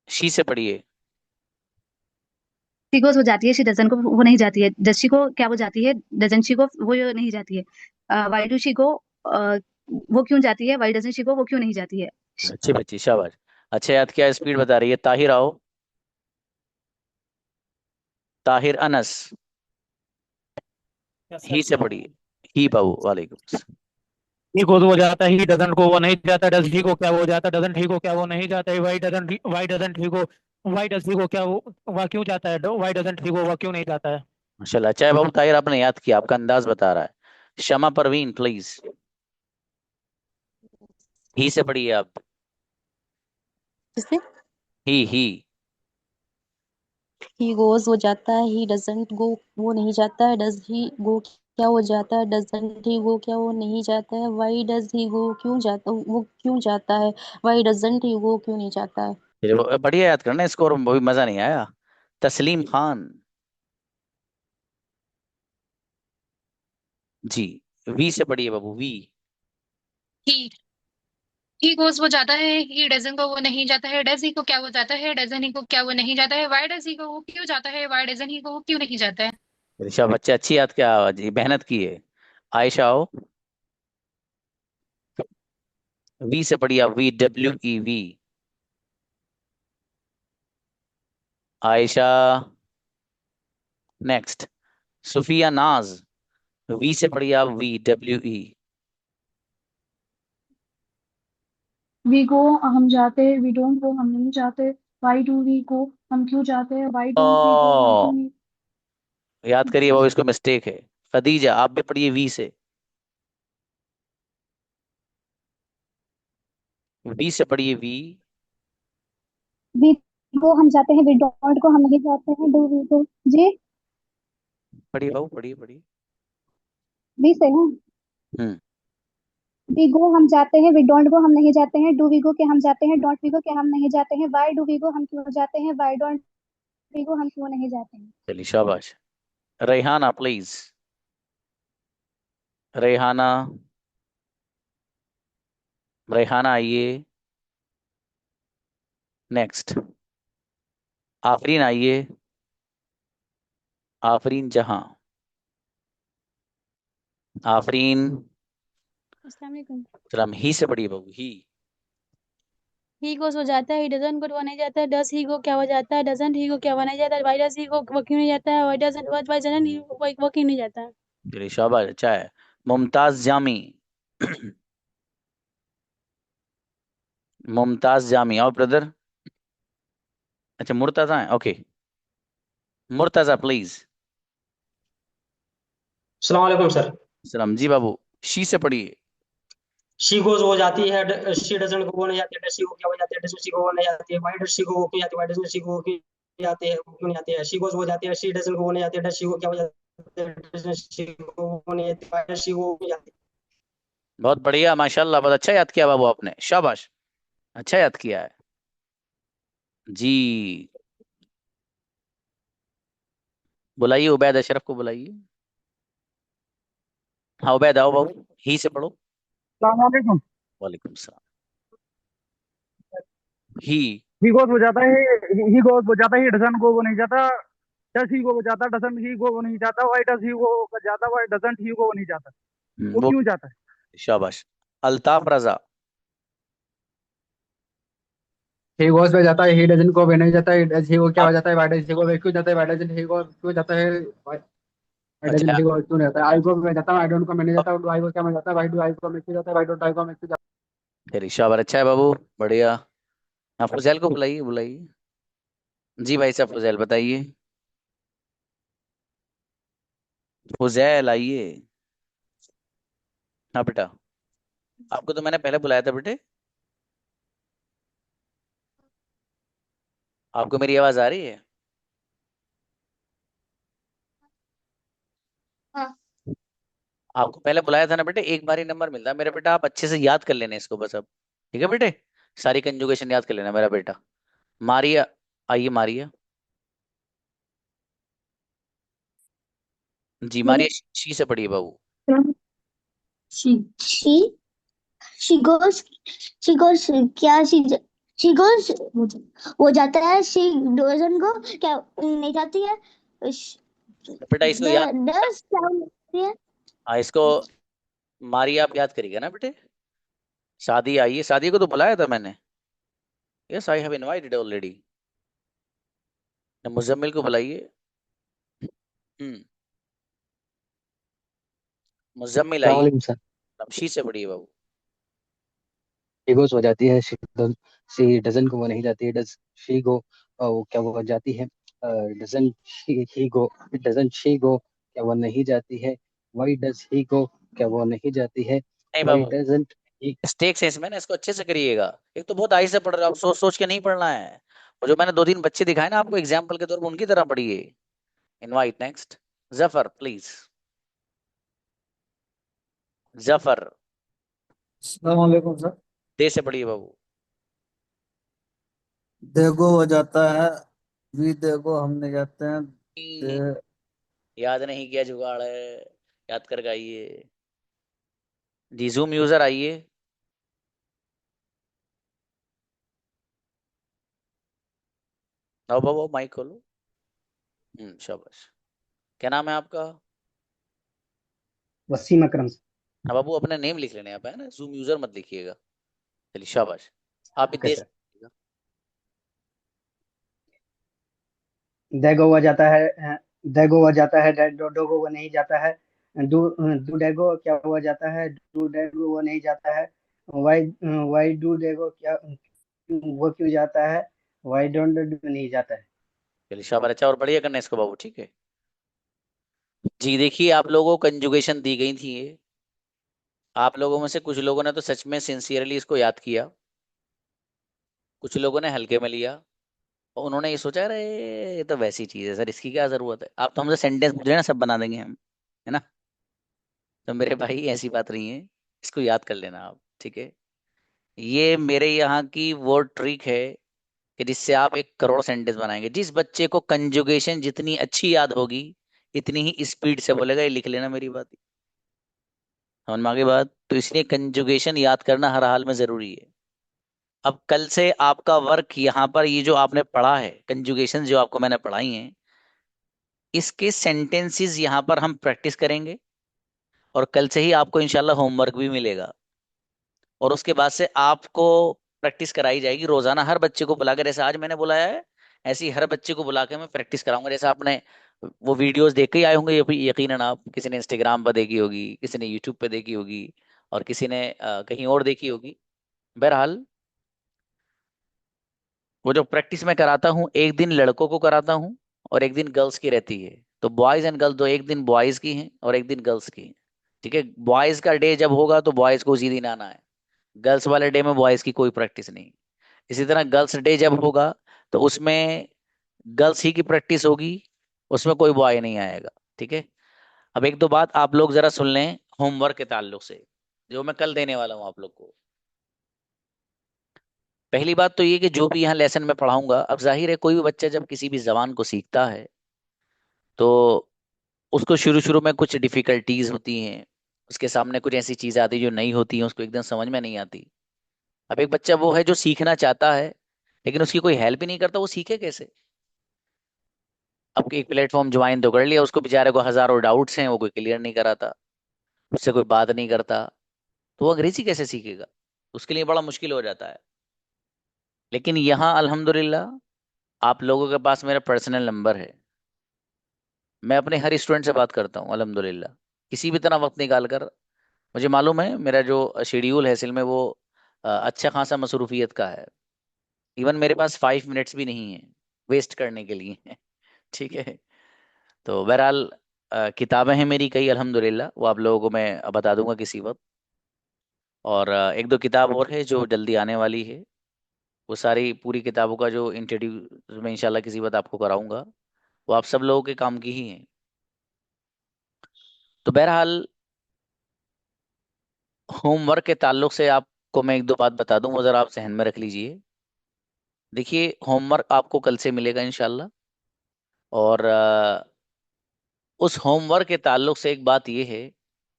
शी से पढ़िए। शी गोज हो जाती है, शी डजन को वो नहीं जाती है। डज शी को क्या वो जाती है, डजन शी को वो नहीं जाती है। वाई डू शी को वो क्यों जाती है, वाई डजन शी को वो क्यों नहीं जाती है। अच्छी बच्ची, शाबाश। अच्छा याद किया, स्पीड बता रही है। ताहिर आओ, ताहिर अनस, ही से पढ़िए। ही बाबू, वालेकुम। ही को वो जाता है, ही डजंट को वो नहीं जाता, डज ही को क्या वो जाता, डजंट ही को क्या वो नहीं जाता है, वाई डजंट ही को, वाई डज ही को क्या वो वह क्यों जाता है, वाई डजंट ही को वह क्यों नहीं जाता है। माशाल्लाह, अच्छा है बाबू ताहिर, आपने याद किया, आपका अंदाज बता रहा है। शमा परवीन प्लीज, ही से पढ़िए आप। किससे? ही ही गोज वो जाता है, ही डजंट गो वो नहीं जाता है, डज ही गो क्या वो जाता है, डजंट ही गो क्या वो नहीं जाता है, वाई डज ही गो क्यों जाता वो क्यों जाता है, वाई डजंट ही गो क्यों नहीं जाता है। चलो, बढ़िया याद करना इसको, और भी मजा नहीं आया। तस्लीम खान जी, वी से पढ़िए बाबू, वी। ही ही गोज वो जाता है, ही डजन को वो नहीं जाता है, डज ही को क्या वो जाता है, डजन ही को क्या वो नहीं जाता है, वाई डज ही को वो क्यों जाता है, वाई डजन ही को वो क्यों नहीं जाता है। ऋषा बच्चे अच्छी याद क्या जी, मेहनत की है। आयशा आओ, वी से पढ़िए आप, WEV। आयशा। नेक्स्ट, सुफिया नाज, वी से पढ़िए आप, VWE। वी गो हम जाते हैं, वी डोंट गो हम नहीं जाते, वाई डू वी गो हम क्यों जाते हैं, वाई डोंट वी गो हम क्यों ओ, नहीं। याद करिए बाबू, इसको मिस्टेक है। खदीजा आप भी पढ़िए वी से, वी से पढ़िए, वी। वी गो हम जाते हैं, वी डोंट गो हम नहीं जाते हैं, डू वी गो जी पढ़िए बाबू, पढ़िए पढ़िए। वी से है। हम्म, वी गो हम जाते हैं, वी डोंट गो हम नहीं जाते हैं, डू वी गो के हम जाते हैं, डोंट वी गो के हम नहीं जाते हैं, वाई डू वी गो हम क्यों जाते हैं, वाई डोंट वी गो हम क्यों नहीं जाते हैं। चलिए शाबाश। रेहाना प्लीज, रेहाना, रेहाना आइए। नेक्स्ट, आफरीन आइए, आफरीन जहां, आफरीन। अस्सलाम वालेकुम। सलाम, ही से पढ़िए बाबू, ही। ही गोज हो जाता है, ही डजन को वो नहीं जाता है, डज ही को क्या हो जाता है, डजंट ही को क्या वो नहीं जाता है, वाई डज ही को वो क्यों नहीं जाता है, why doesn't why doesn't he वो क्यों नहीं जाता है। चलिए शाबाश, अच्छा है। मुमताज जामी, मुमताज जामी आओ ब्रदर। अच्छा मुर्तजा है, ओके। मुर्तजा प्लीज। अस्सलाम वालेकुम सर। सलाम जी बाबू, शी से पढ़िए। शी गोज हो जाती है, शी डजंट को वो नहीं जाती है, डज शी को क्या हो जाती है, डज शी को वो नहीं जाती है, वाई डज शी को वो क्यों जाती है, वाई डजंट शी को वो क्यों जाती है, वो क्यों नहीं जाती है, शी गोज हो जाती है, शी डजंट को वो नहीं जाती है, डज शी को क्या हो जाती है, डजंट शी को वो नहीं जाती है, वाई डज शी को वो क्यों जाती है। बहुत बढ़िया माशाल्लाह, बहुत अच्छा याद किया बाबू आपने, शाबाश, अच्छा याद किया है जी। बुलाइए उबैद अशरफ को, बुलाइए। हाँ उबैद आओ बाबू, ही से पढ़ो। अस्सलाम वालेकुम। वालेकुम सलाम। ही ही गोज हो जाता है, ही गोज हो जाता है, डजन को वो नहीं जाता, डज ही को वो जाता, डजन ही को वो नहीं जाता, वाई डज ही को वो जाता, वाई डजंट ही को वो नहीं जाता, वो वो क्यों जाता है। शाबाश। अल्ताफ रजा, ही गोज पे जाता है, ही डजन को वे नहीं जाता है, डज ही को क्या हो जाता है, वाई डज ही को वे क्यों जाता है, वाई डजन ही को क्यों जाता है, वाई डजन अच्छा ही को क्यों नहीं जाता है, आई को मैं जाता हूँ, आई डोंट को मैं नहीं जाता हूँ, आई को क्या मैं जाता है, वाई डू आई को मैं क्यों जाता है, वाई डोंट आई को मैं क्यों जाता फिर ईशावर अच्छा है बाबू, बढ़िया। हाँ फुजैल को बुलाइए बुलाइए। जी भाई साहब फुजैल बताइए। फुजैल आइए। हाँ बेटा, आपको तो मैंने पहले बुलाया था बेटे। आपको मेरी आवाज आ रही है? हाँ। आपको पहले बुलाया था ना बेटे, एक बार ही नंबर मिलता है मेरे बेटा, आप अच्छे से याद कर लेने इसको बस अब। ठीक है बेटे, सारी कंजुगेशन याद कर लेना मेरा बेटा। मारिया, आइए मारिया। जी बोलो। मारिया, शी से पढ़िए बाबू। she she goes she goes क्या she goes वो जाता है, she doesn't go क्या नहीं जाती है, बेटा इसको याद, does क्या होती है। हाँ इसको मारिया आप याद करिएगा ना बेटे। शादी आइए, शादी को तो बुलाया था मैंने। Yes I have invited already. Muzammil को बुलाइए। हम्म, मुजम्मिल आइए। सलाम सर। शी से पढ़िए बाबू। शी गोस हो जाती है, शी डजन को वो नहीं जाती है, डज शी गो वो क्या वो जाती है, doesn't he go, doesn't she go क्या वो नहीं जाती है, वाई डज ही गो क्या वो नहीं जाती है, नहीं वाई बाबू, डजंट ही। मिस्टेक्स है इसमें ना, इसको अच्छे से करिएगा। एक तो बहुत आहिस्ते पढ़ रहे हो आप, सोच सोच के नहीं पढ़ना है। और जो मैंने दो तीन बच्चे दिखाए ना आपको एग्जाम्पल के तौर पर, उनकी तरह पढ़िए। Invite next. Zafar please. Zafar. अस्सलाम वालेकुम सर। दे से पढ़िए बाबू। देखो हो जाता है, भी देखो हम नहीं जाते हैं, दे। याद नहीं किया, जुगाड़ है, याद कर आइए। जी जूम यूजर आइए। आओ बाबू माइक खोलो। शाबाश। क्या नाम है आपका? वसीम अकरम। हाँ बाबू अपना नेम लिख लेने आप, है ना, जूम यूजर मत लिखिएगा। चलिए शाबाश। आप भी ओके दे सर। देगो हुआ जाता है, देगो हुआ जाता है, डोगो वो नहीं जाता है, डू डेगो क्या हुआ जाता है, डू डेगो वो नहीं जाता है, वाई वाई डू डेगो क्या वो क्यों जाता है, वाई डोंट डू नहीं जाता है। चलिए शाबाश, अच्छा और बढ़िया करना इसको बाबू, ठीक है। जी देखिए, आप लोगों को कंजुगेशन दी गई थी ये। आप लोगों में से कुछ लोगों ने तो सच में सिंसियरली इसको याद किया, कुछ लोगों ने हल्के में लिया, और उन्होंने ये सोचा अरे ये तो वैसी चीज है सर, इसकी क्या जरूरत है, आप तो हमसे सेंटेंस पूछ रहे हैं ना, सब बना देंगे हम, है ना। तो मेरे भाई ऐसी बात नहीं है, इसको याद कर लेना आप, ठीक है। ये मेरे यहाँ की वो ट्रिक है कि जिससे आप 1 करोड़ सेंटेंस बनाएंगे। जिस बच्चे को कंजुगेशन जितनी अच्छी याद होगी, इतनी ही स्पीड से बोलेगा, ये लिख लेना मेरी बात। समझ में आ गई बात? तो इसलिए कंजुगेशन याद करना हर हाल में जरूरी है। अब कल से आपका वर्क यहाँ पर, ये जो आपने पढ़ा है कंजुगेशन जो आपको मैंने पढ़ाई हैं, इसके सेंटेंसेस यहाँ पर हम प्रैक्टिस करेंगे, और कल से ही आपको इंशाल्लाह होमवर्क भी मिलेगा। और उसके बाद से आपको प्रैक्टिस कराई जाएगी रोजाना, हर बच्चे को बुलाकर, जैसे आज मैंने बुलाया है, ऐसे ही हर बच्चे को बुला के मैं प्रैक्टिस कराऊंगा। जैसे आपने वो वीडियोस देख के ही आए होंगे, ये भी यकीनन आप, किसी ने इंस्टाग्राम पर देखी होगी, किसी ने यूट्यूब पे देखी होगी, और किसी ने कहीं और देखी होगी। बहरहाल वो जो प्रैक्टिस मैं कराता हूँ, एक दिन लड़कों को कराता हूँ और एक दिन गर्ल्स की रहती है। तो बॉयज एंड गर्ल्स दो, एक दिन बॉयज की हैं और एक दिन गर्ल्स की हैं। ठीक है, बॉयज का डे जब होगा तो बॉयज को उसी दिन आना है, गर्ल्स वाले डे में बॉयज की कोई प्रैक्टिस नहीं। इसी तरह गर्ल्स डे जब होगा तो उसमें गर्ल्स ही की प्रैक्टिस होगी, उसमें कोई बॉय नहीं आएगा। ठीक है। अब एक दो बात आप लोग जरा सुन लें होमवर्क के ताल्लुक से, जो मैं कल देने वाला हूँ आप लोग को। पहली बात तो ये कि जो भी यहाँ लेसन में पढ़ाऊंगा, अब जाहिर है कोई भी बच्चा जब किसी भी जबान को सीखता है तो उसको शुरू शुरू में कुछ डिफिकल्टीज होती हैं, उसके सामने कुछ ऐसी चीजें आती हैं जो नहीं होती हैं, उसको एकदम समझ में नहीं आती। अब एक बच्चा वो है जो सीखना चाहता है, लेकिन उसकी कोई हेल्प ही नहीं करता, वो सीखे कैसे? अब एक प्लेटफॉर्म ज्वाइन तो कर लिया, उसको बेचारे को हजारों डाउट्स हैं, वो कोई क्लियर नहीं कराता, उससे कोई बात नहीं करता, तो वो अंग्रेजी कैसे सीखेगा? उसके लिए बड़ा मुश्किल हो जाता है। लेकिन यहाँ अल्हम्दुलिल्लाह आप लोगों के पास मेरा पर्सनल नंबर है, मैं अपने हर स्टूडेंट से बात करता हूँ अल्हम्दुलिल्लाह। किसी भी तरह वक्त निकाल कर, मुझे मालूम है मेरा जो शेड्यूल है असल में वो अच्छा खासा मसरूफियत का है। इवन मेरे पास 5 मिनट्स भी नहीं है वेस्ट करने के लिए। ठीक है। तो बहरहाल किताबें हैं मेरी कई अल्हम्दुलिल्लाह, वो आप लोगों को मैं बता दूंगा किसी वक्त। और एक दो किताब और है जो जल्दी आने वाली है। वो सारी पूरी किताबों का जो इंट्रोड्यूस मैं इंशाल्लाह किसी वक्त आपको कराऊंगा, वो आप सब लोगों के काम की ही हैं। तो बहरहाल होमवर्क के ताल्लुक से आपको मैं एक दो बात बता दूं, वो ज़रा आप जहन में रख लीजिए। देखिए, होमवर्क आपको कल से मिलेगा इंशाल्लाह। और उस होमवर्क के ताल्लुक से एक बात यह है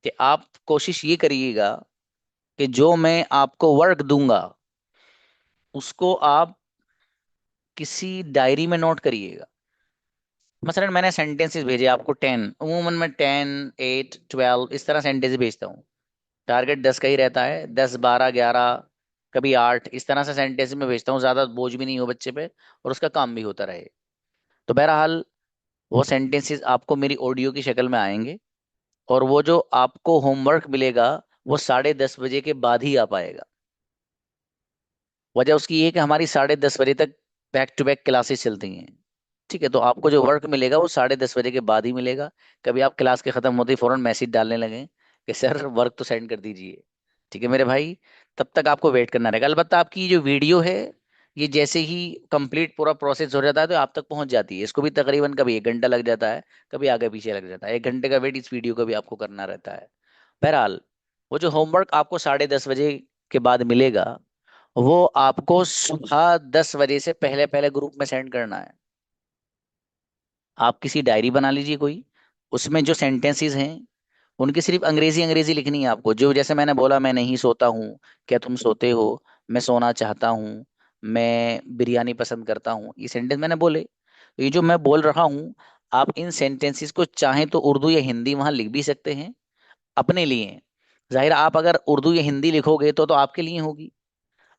कि आप कोशिश ये करिएगा कि जो मैं आपको वर्क दूंगा उसको आप किसी डायरी में नोट करिएगा। मसलन मैंने सेंटेंसेस भेजे आपको 10, अमूमन मैं 10, 8, 12 इस तरह सेंटेंस भेजता हूँ। टारगेट 10 का ही रहता है, 10, 12, 11, कभी 8, इस तरह से सेंटेंस में भेजता हूँ, ज़्यादा बोझ भी नहीं हो बच्चे पे और उसका काम भी होता रहे। तो बहरहाल वो सेंटेंसेस आपको मेरी ऑडियो की शक्ल में आएंगे और वो जो आपको होमवर्क मिलेगा वो 10:30 बजे के बाद ही आ पाएगा। वजह उसकी ये है कि हमारी 10:30 बजे तक बैक टू बैक क्लासेस चलती हैं। ठीक है, तो आपको जो वर्क मिलेगा वो 10:30 बजे के बाद ही मिलेगा। कभी आप क्लास के खत्म होते ही फौरन मैसेज डालने लगे कि सर वर्क तो सेंड कर दीजिए। ठीक है मेरे भाई, तब तक आपको वेट करना रहेगा। अलबत्ता आपकी जो वीडियो है ये जैसे ही कंप्लीट पूरा प्रोसेस हो जाता है तो आप तक पहुंच जाती है। इसको भी तकरीबन कभी 1 घंटा लग जाता है, कभी आगे पीछे लग जाता है। 1 घंटे का वेट इस वीडियो का भी आपको करना रहता है। बहरहाल वो जो होमवर्क आपको 10:30 बजे के बाद मिलेगा वो आपको सुबह 10 बजे से पहले पहले ग्रुप में सेंड करना है। आप किसी डायरी बना लीजिए कोई, उसमें जो सेंटेंसेस हैं उनकी सिर्फ अंग्रेजी अंग्रेजी लिखनी है आपको। जो जैसे मैंने बोला, मैं नहीं सोता हूँ, क्या तुम सोते हो, मैं सोना चाहता हूँ, मैं बिरयानी पसंद करता हूँ, ये सेंटेंस मैंने बोले। तो ये जो मैं बोल रहा हूँ, आप इन सेंटेंसेस को चाहें तो उर्दू या हिंदी वहां लिख भी सकते हैं अपने लिए। जाहिर आप अगर उर्दू या हिंदी लिखोगे तो आपके लिए होगी,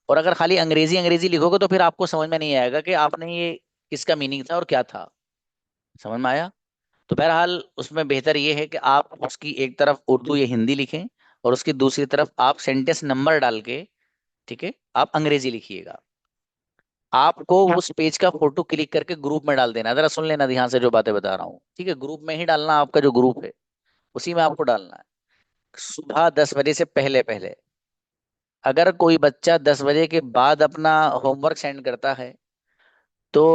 और अगर खाली अंग्रेजी अंग्रेजी लिखोगे तो फिर आपको समझ में नहीं आएगा कि आपने ये किसका मीनिंग था और क्या था। समझ में आया? तो बहरहाल उसमें बेहतर ये है कि आप उसकी एक तरफ उर्दू या हिंदी लिखें और उसकी दूसरी तरफ आप सेंटेंस नंबर डाल के, ठीक है, आप अंग्रेजी लिखिएगा। आपको उस पेज का फोटो क्लिक करके ग्रुप में डाल देना। जरा सुन लेना ध्यान से जो बातें बता रहा हूँ, ठीक है? ग्रुप में ही डालना, आपका जो ग्रुप है उसी में आपको डालना है सुबह 10 बजे से पहले पहले। अगर कोई बच्चा 10 बजे के बाद अपना होमवर्क सेंड करता है तो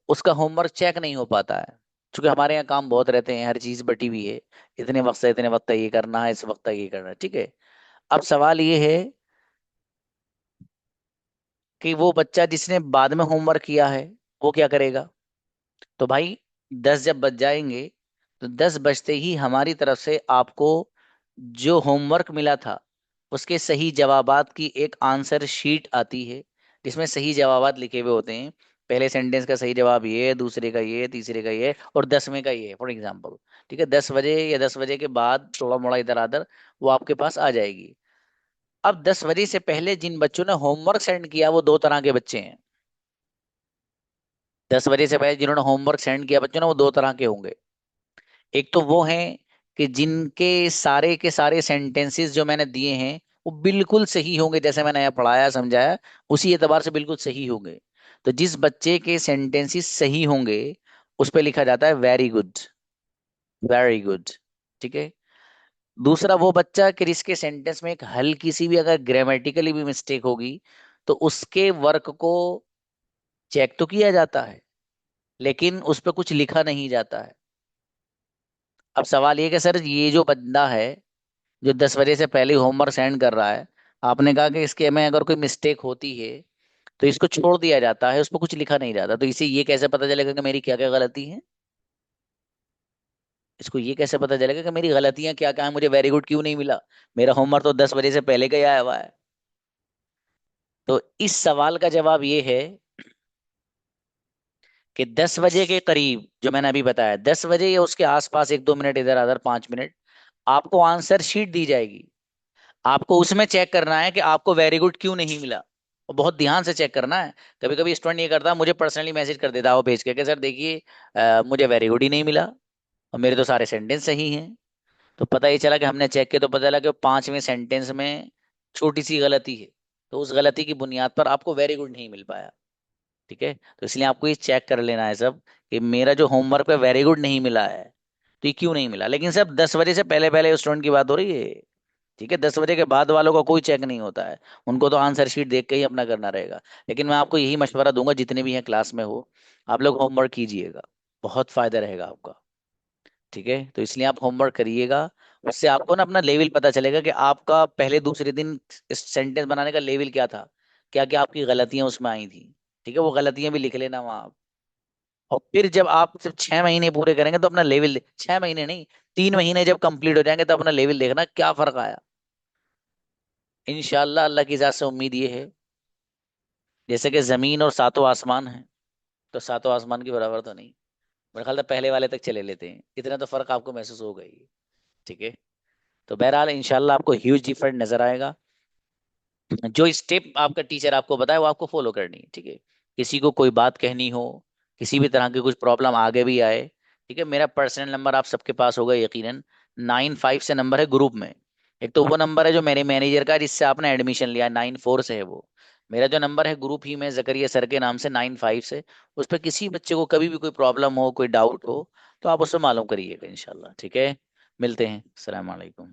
उसका होमवर्क चेक नहीं हो पाता है, क्योंकि हमारे यहाँ काम बहुत रहते हैं, हर चीज बटी हुई है। इतने वक्त से इतने वक्त तक ये करना है, इस वक्त तक ये करना है, ठीक है। अब सवाल ये है कि वो बच्चा जिसने बाद में होमवर्क किया है वो क्या करेगा? तो भाई 10 जब बज जाएंगे तो 10 बजते ही हमारी तरफ से आपको जो होमवर्क मिला था उसके सही जवाबात की एक आंसर शीट आती है जिसमें सही जवाबात लिखे हुए होते हैं। पहले सेंटेंस का सही जवाब ये है, दूसरे का ये है, तीसरे का ये है और 10वें का ये है, फॉर एग्जाम्पल। ठीक है, 10 बजे या 10 बजे के बाद थोड़ा मोड़ा इधर आधर वो आपके पास आ जाएगी। अब 10 बजे से पहले जिन बच्चों ने होमवर्क सेंड किया वो दो तरह के बच्चे हैं। 10 बजे से पहले जिन्होंने होमवर्क सेंड किया बच्चों ने, वो दो तरह के होंगे। एक तो वो हैं कि जिनके सारे के सारे सेंटेंसेस जो मैंने दिए हैं वो बिल्कुल सही होंगे, जैसे मैंने यहाँ पढ़ाया समझाया उसी एतबार से बिल्कुल सही होंगे। तो जिस बच्चे के सेंटेंसेस सही होंगे उस पे लिखा जाता है वेरी गुड, वेरी गुड। ठीक है। दूसरा वो बच्चा कि जिसके सेंटेंस में एक हल्की सी भी अगर ग्रामेटिकली भी मिस्टेक होगी तो उसके वर्क को चेक तो किया जाता है लेकिन उस पर कुछ लिखा नहीं जाता है। अब सवाल ये कि सर ये जो बंदा है जो 10 बजे से पहले होमवर्क सेंड कर रहा है, आपने कहा कि इसके में अगर कोई मिस्टेक होती है तो इसको छोड़ दिया जाता है, उस पर कुछ लिखा नहीं जाता, तो इसे ये कैसे पता चलेगा कि मेरी क्या क्या गलती है? इसको ये कैसे पता चलेगा कि मेरी गलतियां क्या क्या है? मुझे वेरी गुड क्यों नहीं मिला? मेरा होमवर्क तो 10 बजे से पहले का ही आया हुआ है। तो इस सवाल का जवाब ये है कि 10 बजे के करीब जो मैंने अभी बताया, 10 बजे या उसके आसपास 1-2 मिनट इधर उधर 5 मिनट, आपको आंसर शीट दी जाएगी। आपको उसमें चेक करना है कि आपको वेरी गुड क्यों नहीं मिला। और बहुत ध्यान से चेक करना है। कभी कभी स्टूडेंट ये करता है, मुझे पर्सनली मैसेज कर देता है वो भेज के कि सर देखिए मुझे वेरी गुड ही नहीं मिला और मेरे तो सारे सेंटेंस सही हैं। तो पता ये चला कि हमने चेक किया तो पता चला कि 5वें सेंटेंस में छोटी सी गलती है, तो उस गलती की बुनियाद पर आपको वेरी गुड नहीं मिल पाया। ठीक है, तो इसलिए आपको ये चेक कर लेना है सब कि मेरा जो होमवर्क पे वेरी गुड नहीं मिला है तो ये क्यों नहीं मिला। लेकिन सब 10 बजे से पहले पहले स्टूडेंट की बात हो रही है। ठीक है, 10 बजे के बाद वालों का कोई चेक नहीं होता है, उनको तो आंसर शीट देख के ही अपना करना रहेगा। लेकिन मैं आपको यही मशवरा दूंगा, जितने भी हैं क्लास में हो, आप लोग होमवर्क कीजिएगा, बहुत फायदा रहेगा आपका। ठीक है, तो इसलिए आप होमवर्क करिएगा, उससे आपको ना अपना लेवल पता चलेगा कि आपका पहले दूसरे दिन इस सेंटेंस बनाने का लेवल क्या था, क्या क्या आपकी गलतियां उसमें आई थी। ठीक है, वो गलतियां भी लिख लेना वहां आप। और फिर जब आप सिर्फ 6 महीने पूरे करेंगे तो अपना लेवल, 6 महीने नहीं, 3 महीने जब कंप्लीट हो जाएंगे तो अपना लेवल देखना क्या फर्क आया। इंशाल्लाह अल्लाह की जात से उम्मीद ये है, जैसे कि जमीन और सातों आसमान है, तो सातों आसमान के बराबर तो नहीं, मेरे ख्याल से पहले वाले तक चले लेते हैं, इतना तो फर्क आपको महसूस होगा ही। ठीक है, तो बहरहाल इंशाल्लाह आपको ह्यूज डिफरेंट नजर आएगा। जो स्टेप आपका टीचर आपको बताए वो आपको फॉलो करनी है। ठीक है, किसी को कोई बात कहनी हो, किसी भी तरह की कुछ प्रॉब्लम आगे भी आए, ठीक है, मेरा पर्सनल नंबर आप सबके पास होगा यकीनन, 95 से नंबर है ग्रुप में। एक तो वो नंबर है जो मेरे मैनेजर का है, जिससे आपने एडमिशन लिया, 94 से है वो। मेरा जो नंबर है ग्रुप ही में जकरिया सर के नाम से 95 से, उस पर किसी बच्चे को कभी भी कोई प्रॉब्लम हो, कोई डाउट हो, तो आप उससे मालूम करिएगा इंशाल्लाह। ठीक है, मिलते हैं, अस्सलाम वालेकुम।